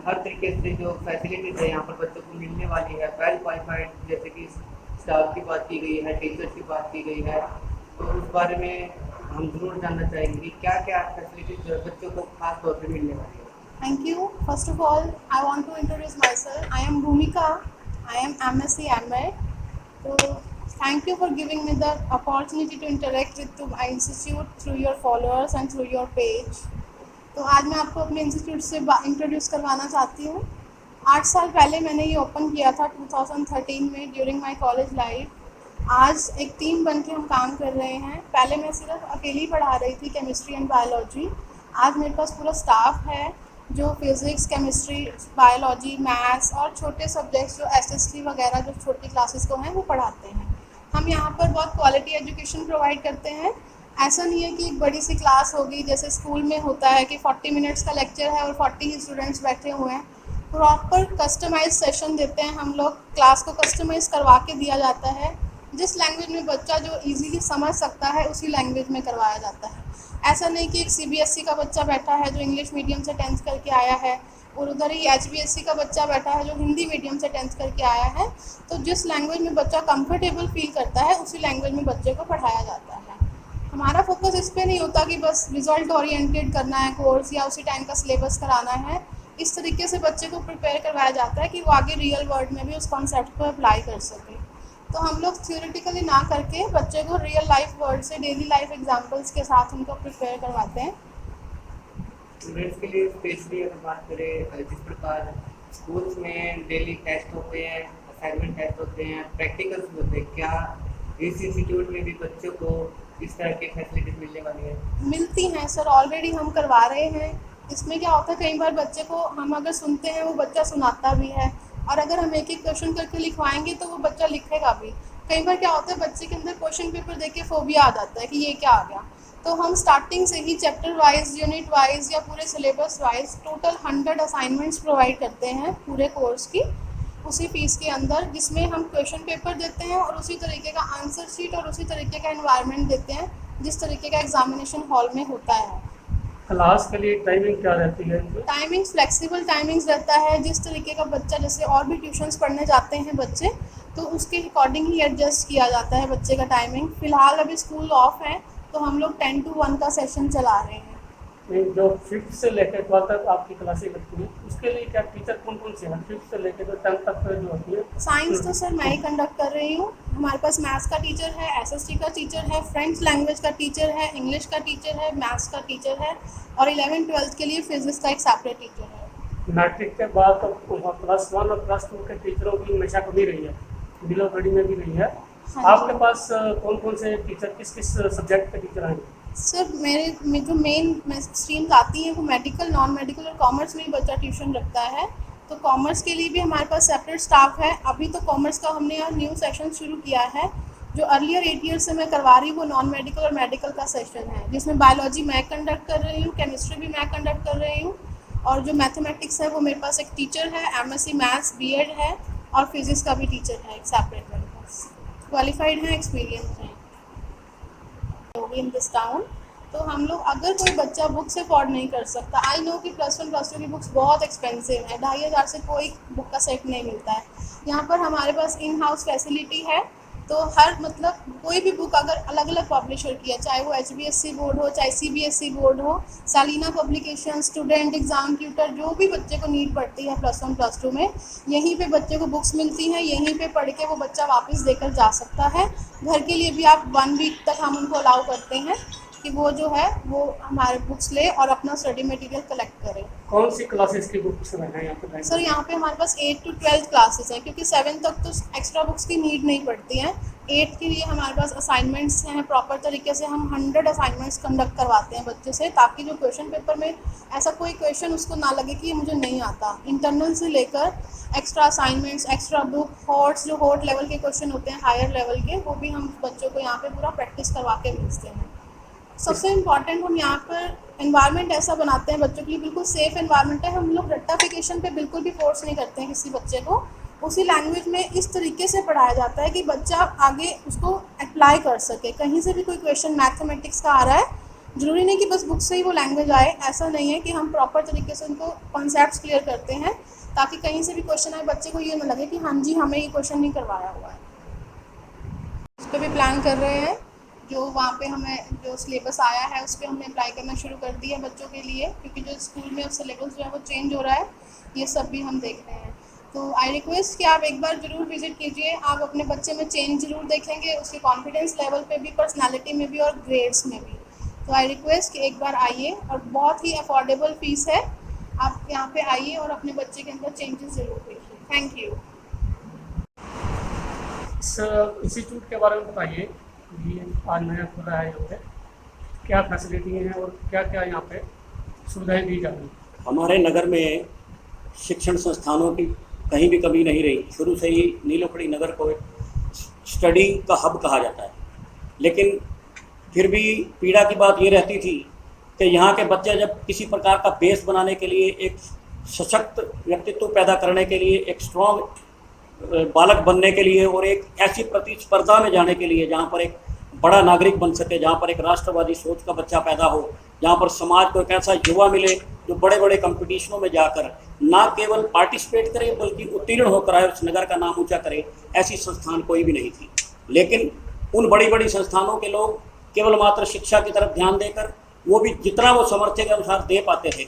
हर तरीके से जो फैसिलिटीज़ है यहाँ पर बच्चों को मिलने वाली है, वेल क्वालिफाइड, जैसे कि स्टाफ की बात की गई है, टीचर्स की बात की गई है, तो उस बारे में हम ज़रूर जानना चाहेंगे कि क्या क्या फैसिलिटीज़ जो है बच्चों को खास तौर पे मिलने वाली है। Thank you. First of all, I want to introduce myself. I am Bhumika. I am MSc MA. So, thank you for giving me the opportunity to interact with to my institute through your followers and through your page. तो आज मैं आपको अपने institute से introduce करवाना चाहती हूँ। 8 साल पहले मैंने ये ओपन किया था 2013 में ड्यूरिंग माय कॉलेज लाइफ। आज एक टीम बन के हम काम कर रहे हैं। पहले मैं सिर्फ अकेली पढ़ा रही थी केमिस्ट्री एंड बायोलॉजी। आज मेरे पास पूरा स्टाफ है जो फिज़िक्स, केमिस्ट्री, बायोलॉजी, मैथ्स और छोटे सब्जेक्ट्स जो एसएसटी वगैरह जो छोटी क्लासेस को हैं वो पढ़ाते हैं। हम यहाँ पर बहुत क्वालिटी एजुकेशन प्रोवाइड करते हैं। ऐसा नहीं है कि एक बड़ी सी क्लास होगी जैसे स्कूल में होता है कि 40 मिनट्स का लेक्चर है और 40 ही स्टूडेंट्स बैठे हुए हैं। प्रॉपर कस्टमाइज सेशन देते हैं हम लोग। क्लास को कस्टमाइज़ करवा के दिया जाता है। जिस लैंग्वेज में बच्चा जो इजीली समझ सकता है उसी लैंग्वेज में करवाया जाता है। ऐसा नहीं कि एक सीबीएसई का बच्चा बैठा है जो इंग्लिश मीडियम से 10th करके आया है और उधर ही एचबीएसई का बच्चा बैठा है जो हिंदी मीडियम से 10th करके आया है। तो जिस लैंग्वेज में बच्चा कंफर्टेबल फील करता है उसी लैंग्वेज में बच्चे को पढ़ाया जाता है। हमारा फोकस इस पे नहीं होता कि बस रिजल्ट ओरिएंटेड करना है कोर्स या उसी टाइम का सिलेबस कराना है। इस तरीके से बच्चे को प्रिपेयर करवाया जाता है कि वो आगे रियल वर्ल्ड में भी उस कॉन्सेप्ट को अप्लाई कर सके। तो हम लोग थ्योरेटिकली ना करके बच्चे को रियल लाइफ वर्ल्ड से डेली लाइफ एग्जांपल्स के साथ उनको प्रिपेयर करवाते हैं। स्टूडेंट्स के लिए स्पेशली अगर बात करें, जिस प्रकार स्कूल्स में डेली टेस्ट होते हैं, असाइनमेंट टेस्ट होते हैं, प्रैक्टिकल्स होते हैं, क्या इस इंस्टीट्यूट में भी बच्चों को इस तरह की फैसिलिटीज मिलने वाली है? मिलती हैं सर, ऑलरेडी हम करवा रहे हैं। इसमें क्या होता है, कई बार बच्चे को हम अगर सुनते हैं वो बच्चा सुनाता भी है और अगर हम एक एक क्वेश्चन करके लिखवाएंगे तो वो बच्चा लिखेगा भी। कई बार क्या होता है बच्चे के अंदर क्वेश्चन पेपर देख के फोबिया आ जाता है कि ये क्या आ गया। तो हम स्टार्टिंग से ही चैप्टर वाइज, यूनिट वाइज या पूरे syllabus wise total 100 assignments provide करते हैं पूरे कोर्स की उसी फीस के अंदर, जिसमें हम क्वेश्चन पेपर देते हैं और उसी तरीके का आंसर शीट और उसी तरीके का एनवायरनमेंट देते हैं जिस तरीके का एग्जामिनेशन हॉल में होता है। क्लास के लिए टाइमिंग क्या रहती है? टाइमिंग्स फ्लेक्सिबल टाइमिंग्स रहता है। जिस तरीके का बच्चा, जैसे और भी ट्यूशन्स पढ़ने जाते हैं बच्चे, तो उसके अकॉर्डिंग ही एडजस्ट किया जाता है बच्चे का टाइमिंग। फ़िलहाल अभी स्कूल ऑफ है तो हम लोग 10 to 1 का सेशन चला रहे हैं। जो 5th से लेकर 12 तक आपकी क्लासें लगती हैं उसके लिए क्या टीचर कौन कौन से हैं? 5th से लेकर जो 10th तक जो होती है। साइंस तो सर मैं ही कंडक्ट कर रही हूँ। हमारे पास मैथ्स का टीचर है, एसएसटी का टीचर है, फ्रेंच लैंग्वेज का टीचर है, इंग्लिश का टीचर है, मैथ्स का टीचर है और 11th-12th के लिए फिजिक्स का एक सेपरेट टीचर है। मैट्रिक के बाद तो +1 और +2 के टीचरों की हमेशा कमी रही है, बिलो बड़ी में भी रही है। हाँ आपके पास कौन कौन से टीचर, किस किस सब्जेक्ट के टीचर हैं? सर मेरे जो मेन स्ट्रीम्स आती हैं वो मेडिकल, नॉन मेडिकल और कॉमर्स में ही बच्चा ट्यूशन रखता है। तो कॉमर्स के लिए भी हमारे पास सेपरेट स्टाफ है। अभी तो कॉमर्स का हमने यहाँ न्यू सेशन शुरू किया है। जो अर्लियर 8 ईयर से मैं करवा रही हूँ वो नॉन मेडिकल और मेडिकल का सेशन है, जिसमें बायोलॉजी मैं कंडक्ट कर रही हूँ, केमिस्ट्री भी मैं कंडक्ट कर रही हूँ और जो मैथमेटिक्स है वो मेरे पास एक टीचर है, एमएससी मैथ्स बीएड है और फिजिक्स का भी टीचर है एक सेपरेट मेरे पास। क्वालिफाइड हैं, एक्सपीरियंस हैं इन दिस टाउन। तो हम लोग, अगर कोई बच्चा बुक से अफोर्ड नहीं कर सकता, आई नो कि +1 +2 की बुक्स बहुत एक्सपेंसिव है, 2500 से कोई बुक का सेट नहीं मिलता है। यहाँ पर हमारे पास इन हाउस फैसिलिटी है। तो हर कोई भी बुक अगर अलग अलग पब्लिशर की है, चाहे वो एचबीएससी बोर्ड हो, चाहे सीबीएसई बोर्ड हो, सालिना पब्लिकेशन, स्टूडेंट एग्जाम ट्यूटर, जो भी बच्चे को नीड पड़ती है +1 +2 में, यहीं पे बच्चे को बुक्स मिलती हैं। यहीं पे पढ़ के वो बच्चा वापस देकर जा सकता है। घर के लिए भी आप 1 वीक तक हम उनको अलाउ करते हैं कि वो जो है वो हमारे बुक्स ले और अपना स्टडी मटेरियल कलेक्ट करें। कौन सी क्लासेस की बुक्स हैं यहाँ पे? सर यहाँ पे हमारे पास 8 to 12 क्लासेस हैं, क्योंकि 7 तक तो एक्स्ट्रा बुक्स की नीड नहीं पड़ती हैं। 8 के लिए हमारे पास असाइनमेंट्स हैं। प्रॉपर तरीके से हम 100 असाइनमेंट्स कंडक्ट करवाते हैं बच्चे से, ताकि जो क्वेश्चन पेपर में ऐसा कोई क्वेश्चन उसको ना लगे कि ये मुझे नहीं आता। इंटरनल से लेकर extra assignments, extra book, hots, जो हॉट लेवल के क्वेश्चन होते हैं हायर लेवल के, वो भी हम बच्चों को यहाँ पे पूरा प्रैक्टिस करवा के भेजते हैं। सबसे इम्पॉर्टेंट, हम यहाँ पर एनवायरनमेंट ऐसा बनाते हैं बच्चों के लिए, बिल्कुल सेफ़ एनवायरनमेंट है। हम लोग रट्टाफिकेशन पे बिल्कुल भी फोर्स नहीं करते हैं किसी बच्चे को। उसी लैंग्वेज में इस तरीके से पढ़ाया जाता है कि बच्चा आगे उसको अप्लाई कर सके। कहीं से भी कोई क्वेश्चन मैथमेटिक्स का आ रहा है ज़रूरी नहीं कि बस बुक से ही वो लैंग्वेज आए, ऐसा नहीं है कि हम प्रॉपर तरीके से उनको कॉन्सेप्ट्स क्लियर करते हैं, ताकि कहीं से भी क्वेश्चन आए बच्चे को ये ना लगे कि हाँ जी हमें ये क्वेश्चन नहीं करवाया हुआ है। उस पर भी प्लान कर रहे हैं, जो वहाँ पे हमें जो सिलेबस आया है उस पर हमने अप्लाई करना शुरू कर दिया है बच्चों के लिए, क्योंकि जो स्कूल में अब सिलेबस जो है वो चेंज हो रहा है, ये सब भी हम देख रहे हैं। तो आई रिक्वेस्ट कि आप एक बार ज़रूर विज़िट कीजिए, आप अपने बच्चे में चेंज ज़रूर देखेंगे, उसके कॉन्फिडेंस लेवल पे भी, पर्सनालिटी में भी और ग्रेड्स में भी। तो आई रिक्वेस्ट कि एक बार आइए, और बहुत ही अफोर्डेबल फ़ीस है, आप यहाँ पे आइए और अपने बच्चे के अंदर चेंजेस ज़रूर देखिए। Thank you. इस इंस्टीट्यूट के बारे में बताइए, ये आज नया खुला है यहाँ पे, क्या फैसिलिटी हैं और क्या क्या यहाँ पे सुविधाएं दी जा रही हैं? हमारे नगर में शिक्षण संस्थानों की कहीं भी कमी नहीं रही। शुरू से ही नीलोखड़ी नगर को एक स्टडी का हब कहा जाता है, लेकिन फिर भी पीड़ा की बात ये रहती थी कि यहाँ के बच्चे जब किसी प्रकार का बेस बनाने के लिए, एक सशक्त व्यक्तित्व पैदा करने के लिए, एक स्ट्रॉन्ग बालक बनने के लिए और एक ऐसी प्रतिस्पर्धा में जाने के लिए जहाँ पर एक बड़ा नागरिक बन सके, जहाँ पर एक राष्ट्रवादी सोच का बच्चा पैदा हो, जहाँ पर समाज को एक ऐसा युवा मिले जो बड़े बड़े कंपटीशनों में जाकर ना केवल पार्टिसिपेट करे बल्कि उत्तीर्ण होकर आए, उस नगर का नाम ऊंचा करे, ऐसी संस्थान कोई भी नहीं थी। लेकिन उन बड़ी बड़ी संस्थानों के लोग केवल मात्र शिक्षा की तरफ ध्यान देकर, वो भी जितना वो सामर्थ्य के अनुसार दे पाते थे।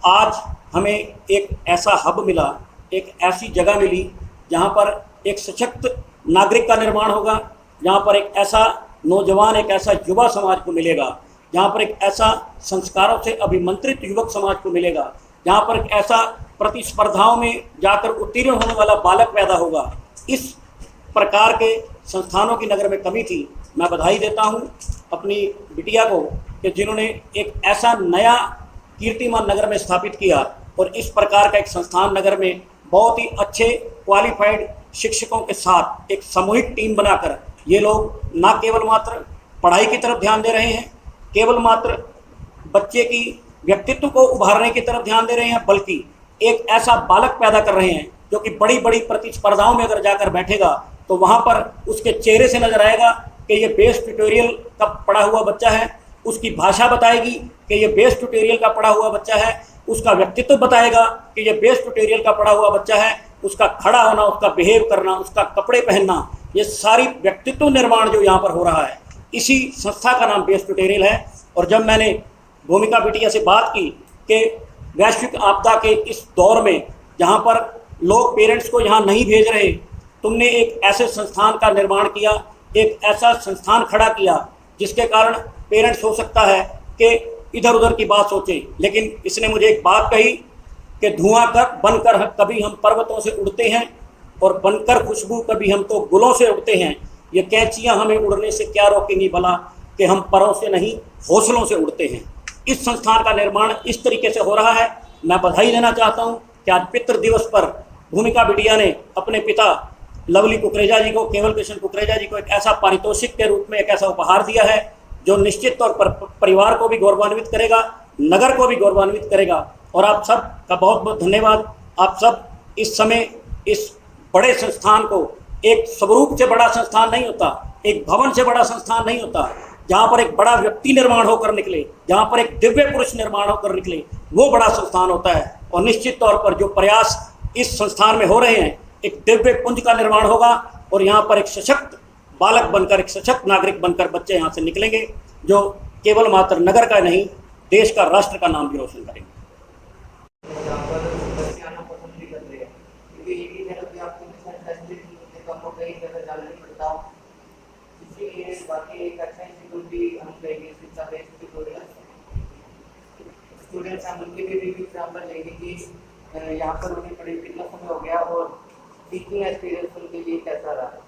आज हमें एक ऐसा हब मिला, एक ऐसी जगह मिली जहाँ पर एक सशक्त नागरिक का निर्माण होगा, जहाँ पर एक ऐसा नौजवान, एक ऐसा युवा समाज को मिलेगा, जहाँ पर एक ऐसा संस्कारों से अभिमंत्रित युवक समाज को मिलेगा, जहाँ पर एक ऐसा प्रतिस्पर्धाओं में जाकर उत्तीर्ण होने वाला बालक पैदा होगा। इस प्रकार के संस्थानों की नगर में कमी थी। मैं बधाई देता हूँ अपनी बिटिया को कि जिन्होंने एक ऐसा नया कीर्तिमान नगर में स्थापित किया, और इस प्रकार का एक संस्थान नगर में बहुत ही अच्छे क्वालिफाइड शिक्षकों के साथ एक सामूहिक टीम बनाकर ये लोग ना केवल मात्र पढ़ाई की तरफ ध्यान दे रहे हैं, केवल मात्र बच्चे की व्यक्तित्व को उभारने की तरफ ध्यान दे रहे हैं, बल्कि एक ऐसा बालक पैदा कर रहे हैं जो कि बड़ी बड़ी प्रतिस्पर्धाओं में अगर जाकर बैठेगा तो वहाँ पर उसके चेहरे से नजर आएगा कि ये बेस ट्यूटोरियल का पढ़ा हुआ बच्चा है, उसकी भाषा बताएगी कि ये बेस ट्यूटोरियल का पढ़ा हुआ बच्चा है, उसका व्यक्तित्व बताएगा कि ये बेस ट्यूटोरियल का पढ़ा हुआ बच्चा है, उसका खड़ा होना, उसका बिहेव करना, उसका कपड़े पहनना, ये सारी व्यक्तित्व निर्माण जो यहाँ पर हो रहा है, इसी संस्था का नाम बेस ट्यूटोरियल है। और जब मैंने भूमिका बिटिया से बात की कि वैश्विक आपदा के इस दौर में जहाँ पर लोग पेरेंट्स को यहाँ नहीं भेज रहे, तुमने एक ऐसे संस्थान का निर्माण किया, एक ऐसा संस्थान खड़ा किया जिसके कारण पेरेंट्स हो सकता है कि इधर उधर की बात सोचें, लेकिन इसने मुझे एक बात कही कि धुआं कर बनकर कभी हम पर्वतों से उड़ते हैं और बनकर खुशबू कभी हम तो गुलों से उड़ते हैं। ये कैंचियाँ हमें उड़ने से क्या रोकेंगी भला, कि हम परों से नहीं हौसलों से उड़ते हैं। इस संस्थान का निर्माण इस तरीके से हो रहा है। मैं बधाई देना चाहता हूँ कि आज पितृ दिवस पर भूमिका बिटिया ने अपने पिता लवली कुकरेजा जी को, केवल कृष्ण कुकरेजा जी को एक ऐसा पारितोषिक के रूप में एक ऐसा उपहार दिया है जो निश्चित तौर पर परिवार को भी गौरवान्वित करेगा, नगर को भी गौरवान्वित करेगा। और आप सब का बहुत बहुत धन्यवाद। आप सब इस समय इस बड़े संस्थान को, एक स्वरूप से बड़ा संस्थान नहीं होता, एक भवन से बड़ा संस्थान नहीं होता, जहाँ पर एक बड़ा व्यक्ति निर्माण होकर निकले, जहाँ पर एक दिव्य पुरुष निर्माण होकर निकले, वो बड़ा संस्थान होता है। और निश्चित तौर पर जो प्रयास इस संस्थान में हो रहे हैं, एक दिव्य पुंज का निर्माण होगा और यहाँ पर एक सशक्त बालक बनकर, एक सशक्त नागरिक बनकर बच्चे यहाँ से निकलेंगे, जो केवल मात्र नगर का नहीं, देश का, राष्ट्र का नाम भी रोशन करेंगे। यहाँ पर बच्चे आना पसंद भी करते हैं, क्योंकि एक ही जगह पे आपको फैसिलिटी मिलती है, आपको कई जगह जाना नहीं पड़ता। इसीलिए बाकी एक अच्छा इंस्टीट्यूट भी हम कहेंगे, शिक्षा का इंस्टीट्यूट। स्टूडेंट्स हम उनके भी रिव्यू यहाँ पर लेंगे कि यहाँ पर उन्हें पढ़े कितना समय हो गया और टीचिंग एक्सपीरियंस उनके लिए कैसा रहा।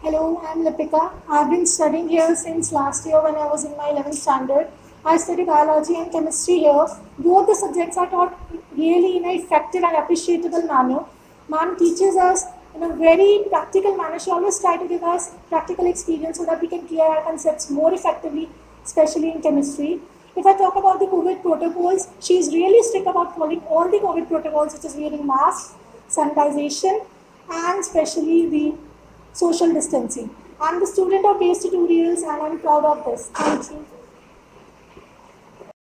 Hello, I'm Lipika. I've been studying here since last year when I was in my 11th standard. I study biology and chemistry here. Both the subjects are taught really in an effective and appreciable manner. Ma'am teaches us in a very practical manner. She always tries to give us practical experience so that we can clear our concepts more effectively, especially in chemistry. If I talk about the COVID protocols, she is really strict about following all the COVID protocols, which is wearing masks, sanitization, and especially the social distancing. I'm the student of base tutorials and I'm proud of this. Thank you.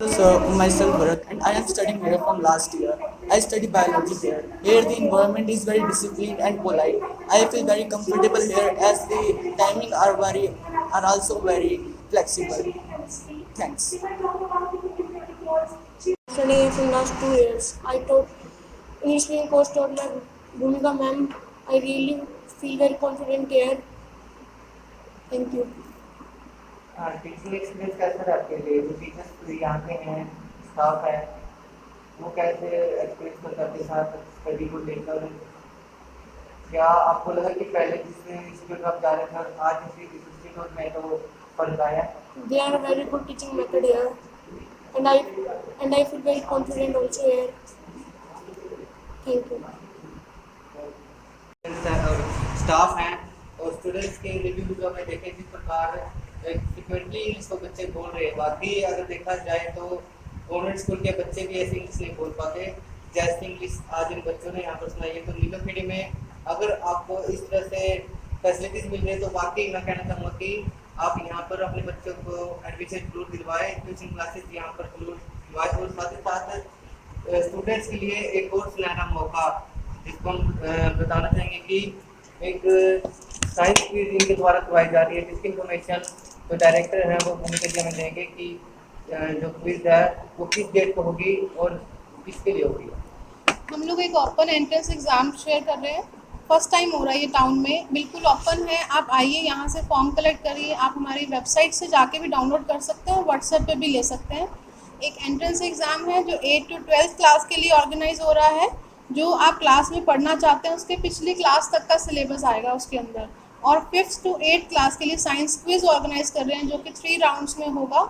So, myself Bharat and I am studying here from last year. I study biology here. Here the environment is very disciplined and polite. I feel very comfortable here as the timing are also very flexible. Thanks. Studying here from last 2 years. I taught English medium course taught by Bhumika ma'am. I really feel very confident here. Thank you. Teaching experience कैसा था आपके लिए? जो teachers यहाँ के हैं, staff है, वो कैसे एक्सपीरियंस करता आपके साथ स्टडी को लेकर? क्या आपको लगा कि पहले जिस इंस्टीट्यूट आप जा रहे थे और आज इस इंस्टीट्यूट में तो फर्क आया? They are a very good teaching method here, and I feel very confident also here. Thank you. Staff हैं और स्टूडेंट्स के रिव्यू जो हमें देखे जिस प्रकार फ्रिक्वेंटली इंग्लिश को बच्चे बोल रहे हैं, बाकी अगर देखा जाए तो गवर्नमेंट स्कूल के बच्चे भी ऐसे इंग्लिश नहीं बोल पाते जैसे इंग्लिश आज इन बच्चों ने यहाँ पर सुनाई है। तो नीलोखेड़ी में अगर आपको इस तरह से फैसिलिटीज मिल रही है तो वाकई मैं कहना चाहूँगा कि आप यहाँ पर अपने बच्चों को एडमिशन जरूर दिलवाएं, ट्यूशन क्लासेस यहाँ पर जरूर दिलवाएं और साथ ही साथ स्टूडेंट्स के लिए एक और सुनहरा मौका जिसको हम बताना चाहेंगे कि एक साइंस क्विज इनके द्वारा करवाई जा रही है, जिसकी इन्फॉर्मेशन जो डायरेक्टर हैं वो भूमिका जी हमें देंगे कि जो क्विज है वो किस डेट को होगी और किसके लिए होगी। हम लोग एक ओपन एंट्रेंस एग्ज़ाम शेयर कर रहे हैं, फर्स्ट टाइम हो रहा है ये टाउन में, बिल्कुल ओपन है। आप आइए, यहाँ से फॉर्म कलेक्ट करिए, आप हमारी वेबसाइट से जाके भी डाउनलोड कर सकते हैं और व्हाट्सएप पे भी ले सकते हैं। एक एंट्रेंस एग्ज़ाम है जो 8 to 12th क्लास के लिए ऑर्गेनाइज हो रहा है। जो आप क्लास में पढ़ना चाहते हैं उसके पिछली क्लास तक का सिलेबस आएगा उसके अंदर, और 5th to 8th क्लास के लिए साइंस क्विज ऑर्गेनाइज कर रहे हैं जो कि 3 राउंड्स में होगा।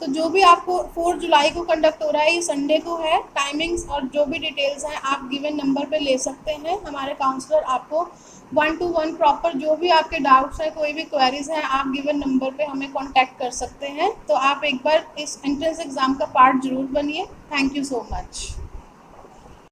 तो जो भी आपको 4 जुलाई को कंडक्ट हो रहा है, ये संडे को है। टाइमिंग्स और जो भी डिटेल्स हैं आप गिवन नंबर पे ले सकते हैं। हमारे काउंसलर आपको 1-to-1 प्रॉपर जो भी आपके डाउट्स हैं, कोई भी क्वेरीज हैं, आप गिवन नंबर पे हमें कांटेक्ट कर सकते हैं। तो आप एक बार इस एंट्रेंस एग्ज़ाम का पार्ट ज़रूर बनिए। Thank you so much.